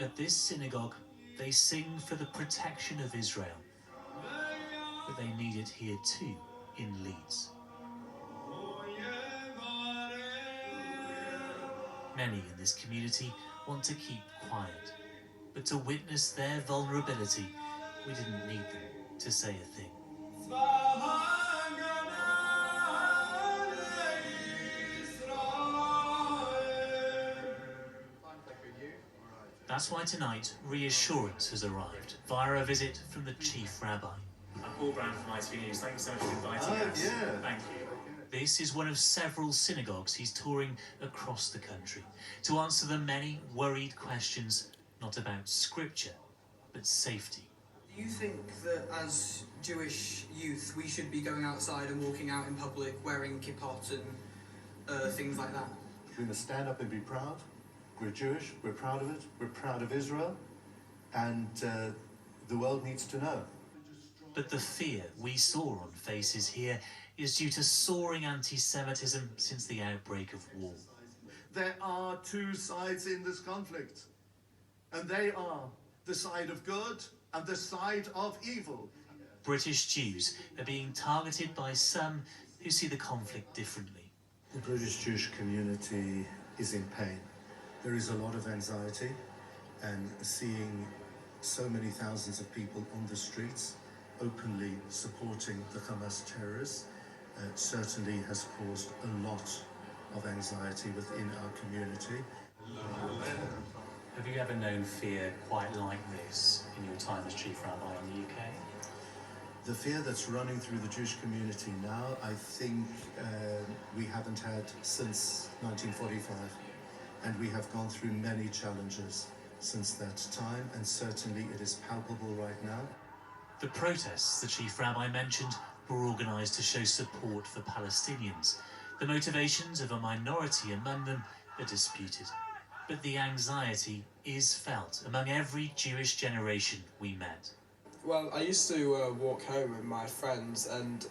At this synagogue, they sing for the protection of Israel, but they need it here too, in Leeds. Many in this community want to keep quiet, but to witness their vulnerability, we didn't need them to say a thing. That's why tonight reassurance has arrived via a visit from the chief rabbi. I'm Paul Brown from ITV News. Thank you so much for inviting us. Yeah. Thank you. This is one of several synagogues he's touring across the country to answer the many worried questions, not about scripture, but safety. Do you think that as Jewish youth we should be going outside and walking out in public wearing kippot and things like that? We're going to stand up and be proud. We're Jewish, we're proud of it, we're proud of Israel, and the world needs to know. But the fear we saw on faces here is due to soaring anti-Semitism since the outbreak of war. There are two sides in this conflict, and they are the side of good and the side of evil. British Jews are being targeted by some who see the conflict differently. The British Jewish community is in pain. There is a lot of anxiety, and seeing so many thousands of people on the streets openly supporting the Hamas terrorists certainly has caused a lot of anxiety within our community. Have you ever known fear quite like this in your time as chief rabbi in the UK? The fear that's running through the Jewish community now, I think we haven't had since 1945. And we have gone through many challenges since that time, and certainly it is palpable right now. The protests the chief rabbi mentioned were organised to show support for Palestinians. The motivations of a minority among them are disputed. But the anxiety is felt among every Jewish generation we met. Well, I used to walk home with my friends, and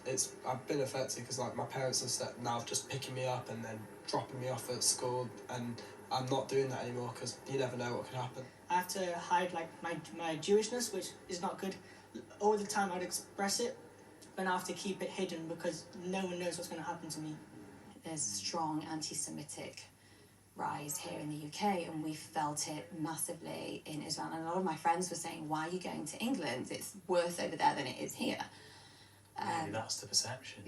I've been affected because like my parents are now just picking me up and then dropping me off at school, and I'm not doing that anymore because you never know what could happen. I have to hide like my Jewishness, which is not good. All the time I'd express it, but I have to keep it hidden because no one knows what's going to happen to me. There's strong anti-Semitic rise here in the UK, and we felt it massively in Israel. And a lot of my friends were saying, why are you going to England? It's worse over there than it is here. Really, that's the perception.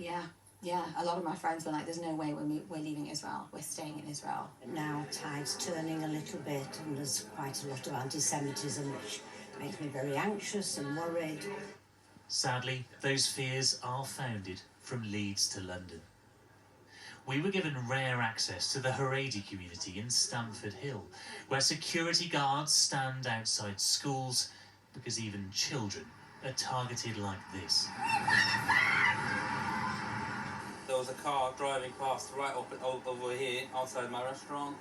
Yeah, a lot of my friends were like, there's no way we're leaving Israel, we're staying in Israel. Now tide's turning a little bit, and there's quite a lot of anti-Semitism, which makes me very anxious and worried. Sadly, those fears are founded from Leeds to London. We were given rare access to the Haredi community in Stamford Hill, where security guards stand outside schools because even children are targeted like this. There was a car driving past right over here outside my restaurant,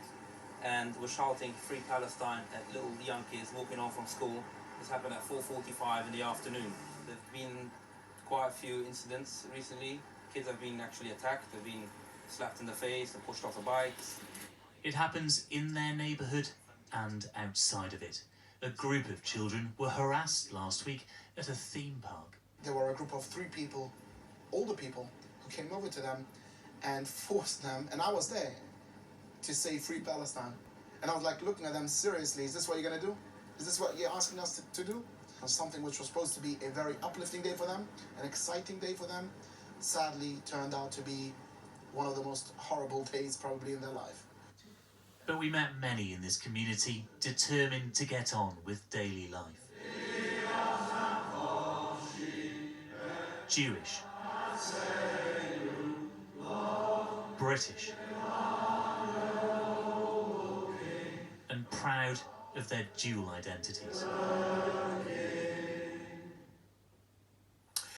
and was shouting "Free Palestine" at little young kids walking home from school. This happened at 4:45 in the afternoon. There have been quite a few incidents recently. Kids have been actually attacked, they've been slapped in the face and pushed off the bikes. It happens in their neighbourhood and outside of it. A group of children were harassed last week at a theme park. There were a group of 3 people, older people, who came over to them and forced them, and I was there, to say "Free Palestine." And I was like looking at them, seriously, is this what you're going to do? Is this what you're asking us to do? Something which was supposed to be a very uplifting day for them, an exciting day for them, sadly turned out to be one of the most horrible days probably in their life. But we met many in this community determined to get on with daily life. Jewish, British, and proud of their dual identities.